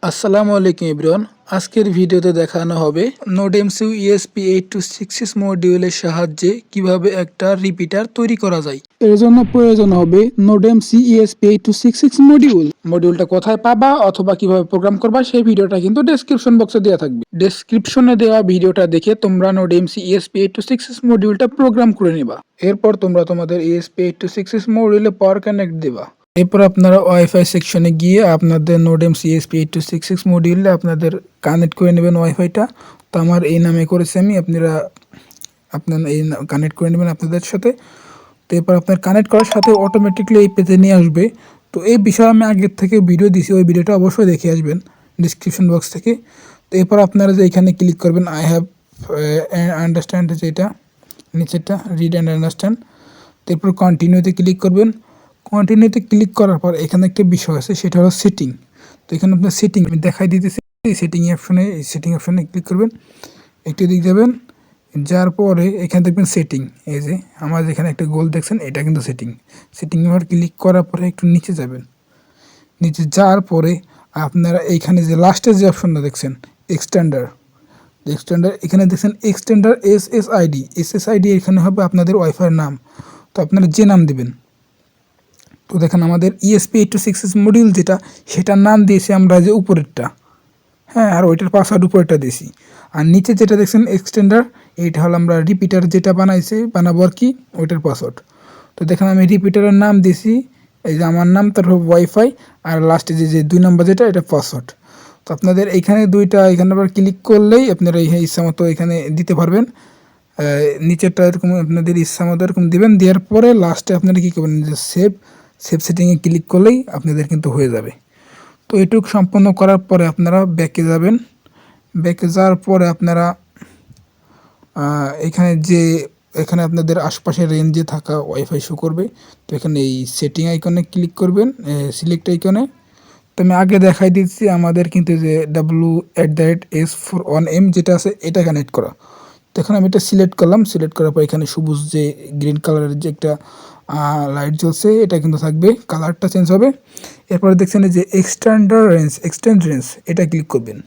আসসালামু আলাইকুম এভরিওয়ান। আজকের ভিডিওতে দেখানো হবে নোডএমসিউ ESP8266 মডিউলের সাহায্যে কিভাবে একটা রিপিটার তৈরি করা যায়। এর জন্য প্রয়োজন হবে নোডএমসিউ ESP8266 মডিউলটা কোথায় পাবা অথবা কিভাবে প্রোগ্রাম করবা সেই ভিডিওটা কিন্তু ডেসক্রিপশন বক্সে দেওয়া থাকবে। ডেসক্রিপশনে দেওয়া ভিডিওটা দেখে তোমরা নোডএমসিউ ESP8266 মডিউলটা প্রোগ্রাম করে নিবা। এরপর তোমরা তোমাদের ESP8266 মডিউলে পাওয়ার কানেক্ট দিবা। এরপর আপনারা ওয়াইফাই সেকশনে গিয়ে আপনাদের নোডএমসিউ ESP8266 মডিউলে আপনাদের কানেক্ট করে নেবেন ওয়াইফাইটা। তো আমার এই নামে করেছি আমি, আপনার এই কানেক্ট করে নেবেন আপনাদের সাথে। তো এরপর আপনার কানেক্ট করার সাথে অটোমেটিকলি এই পেজে নিয়ে আসবে। তো এই বিষয়ে আমি আগের থেকে ভিডিও দিছি, ওই ভিডিওটা অবশ্যই দেখে আসবেন ডিসক্রিপশন বক্স থেকে। তো এরপর আপনারা যে এখানে ক্লিক করবেন আই হ্যাভ আন্ডারস্ট্যান্ড, যেটা নিচেরটা রিড অ্যান্ড আন্ডারস্ট্যান্ড। তো এরপর কন্টিনিউতে ক্লিক করবেন। কন্টিনিউতে ক্লিক করার পর এখানে একটা বিষয় আছে, সেটা হলো সেটিং। তো এখানে আপনার সেটিং আমি দেখাই দিতেছি। সেটিং অপশনে ক্লিক করবেন, একটু দিক যাবেন, যার পরে এখানে দেখবেন সেটিং। এই যে আমার যেখানে একটা গোল দেখছেন, এটা কিন্তু সেটিং এবার ক্লিক করার পরে একটু নিচে যাবেন। নিচে যাওয়ার পরে আপনারা এইখানে যে লাস্টের যে অপশনটা দেখছেন এক্সটেন্ডার, এখানে দেখছেন এক্সটেন্ডার এসএসআইডি এখানে হবে আপনাদের ওয়াইফাইয়ের নাম। তো আপনারা যে নাম দিবেন, তো দেখেন আমাদের ESP8266 মডিউল যেটা, সেটার নাম দিয়েছি আমরা যে উপরেরটা, হ্যাঁ, আর ওইটার পাসওয়ার্ড উপরেরটা দিয়েছি। আর নিচে যেটা দেখছেন এক্সটেন্ডার, এইটা হলো আমরা রিপিটার যেটা বানাবো আর কি, ওইটার পাসওয়ার্ড। তো দেখেন আমি রিপিটারের নাম দিয়েছি, এই যে আমার নাম, তারপর ওয়াইফাই, আর লাস্টে যে 2 নম্বর যেটা, এটা পাসওয়ার্ড। তো আপনাদের এইখানে এখানে আবার ক্লিক করলেই আপনারা ইচ্ছা মতো এখানে দিতে পারবেন। নিচেরটা এরকম আপনাদের ইচ্ছা মতো এরকম দেবেন। দেওয়ার পরে লাস্টে আপনারা কী করবেন, যে সেভ সেটিংয়ে ক্লিক করলেই আপনাদের কিন্তু হয়ে যাবে। তো এটুকু সম্পন্ন করার পরে আপনারা ব্যাকে যাবেন। ব্যাকে যাওয়ার পরে আপনারা এখানে আপনাদের আশপাশের রেঞ্জে থাকা ওয়াইফাই শো করবে। তো এখানে এই সেটিং আইকনে ক্লিক করবেন, সিলেক্ট আইকনে। তো আমি আগে দেখাই দিচ্ছি আমাদের কিন্তু যে W@S41M যেটা আছে, এটা কানেক্ট করা। তো এখন আমি এটা সিলেক্ট করলাম। সিলেক্ট করার পর এখানে সবুজ যে গ্রিন কালারের যে একটা লাইট জ্বলছে, এটা কিন্তু থাকবে, কালারটা চেঞ্জ হবে। এরপরে দেখছেন যে এক্সটেন্ড রেঞ্জ, এটা ক্লিক করবেন।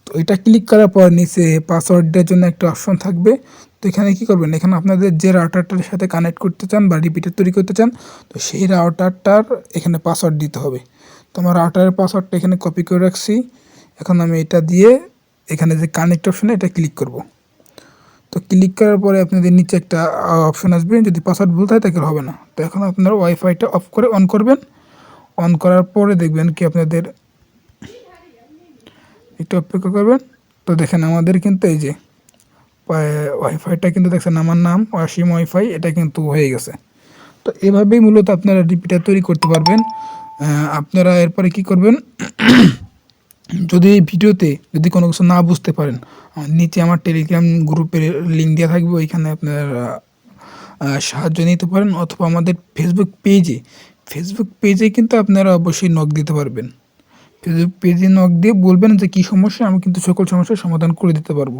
তো এটা ক্লিক করার পর নিচে পাসওয়ার্ডের জন্য একটা অপশন থাকবে। তো এখানে কী করবেন, এখানে আপনাদের যে রাউটারটার সাথে কানেক্ট করতে চান বা রিপিটার তৈরি করতে চান, তো সেই রাউটারটার এখানে পাসওয়ার্ড দিতে হবে। তো আমার রাউটারের পাসওয়ার্ডটা এখানে কপি করে রাখছি। এখন আমি এটা দিয়ে এখানে যে কানেক্ট অপশনে এটা ক্লিক করব। তো ক্লিক করার পরে আপনাদের নিচে একটা অপশন আসবে, যদি পাসওয়ার্ড ভুল থাকে তাহলে হবে না। তো এখন আপনারা ওয়াইফাইটা অফ করে অন করবেন। অন করার পরে দেখবেন কি আপনাদের একটু অপেক্ষা করবেন। তো দেখেন আমাদের কিন্তু এই যে ওয়াইফাইটা কিন্তু দেখছেন আমার নাম ওয়াসিম ওয়াইফাই, এটা কিন্তু হয়ে গেছে। তো এভাবেই মূলত আপনারা রিপিটার তৈরি করতে পারবেন। আপনারা এরপরে কি করবেন, যদি এই ভিডিওতে যদি কোনো কিছু না বুঝতে পারেন, নিচে আমার টেলিগ্রাম গ্রুপের লিঙ্ক দেওয়া থাকবে, ওইখানে আপনারা সাহায্য নিতে পারেন। অথবা আমাদের ফেসবুক পেজে কিন্তু আপনারা অবশ্যই নক দিতে পারবেন। ফেসবুক পেজে নক দিয়ে বলবেন যে কী সমস্যা, আমি কিন্তু সকল সমস্যার সমাধান করে দিতে পারবো।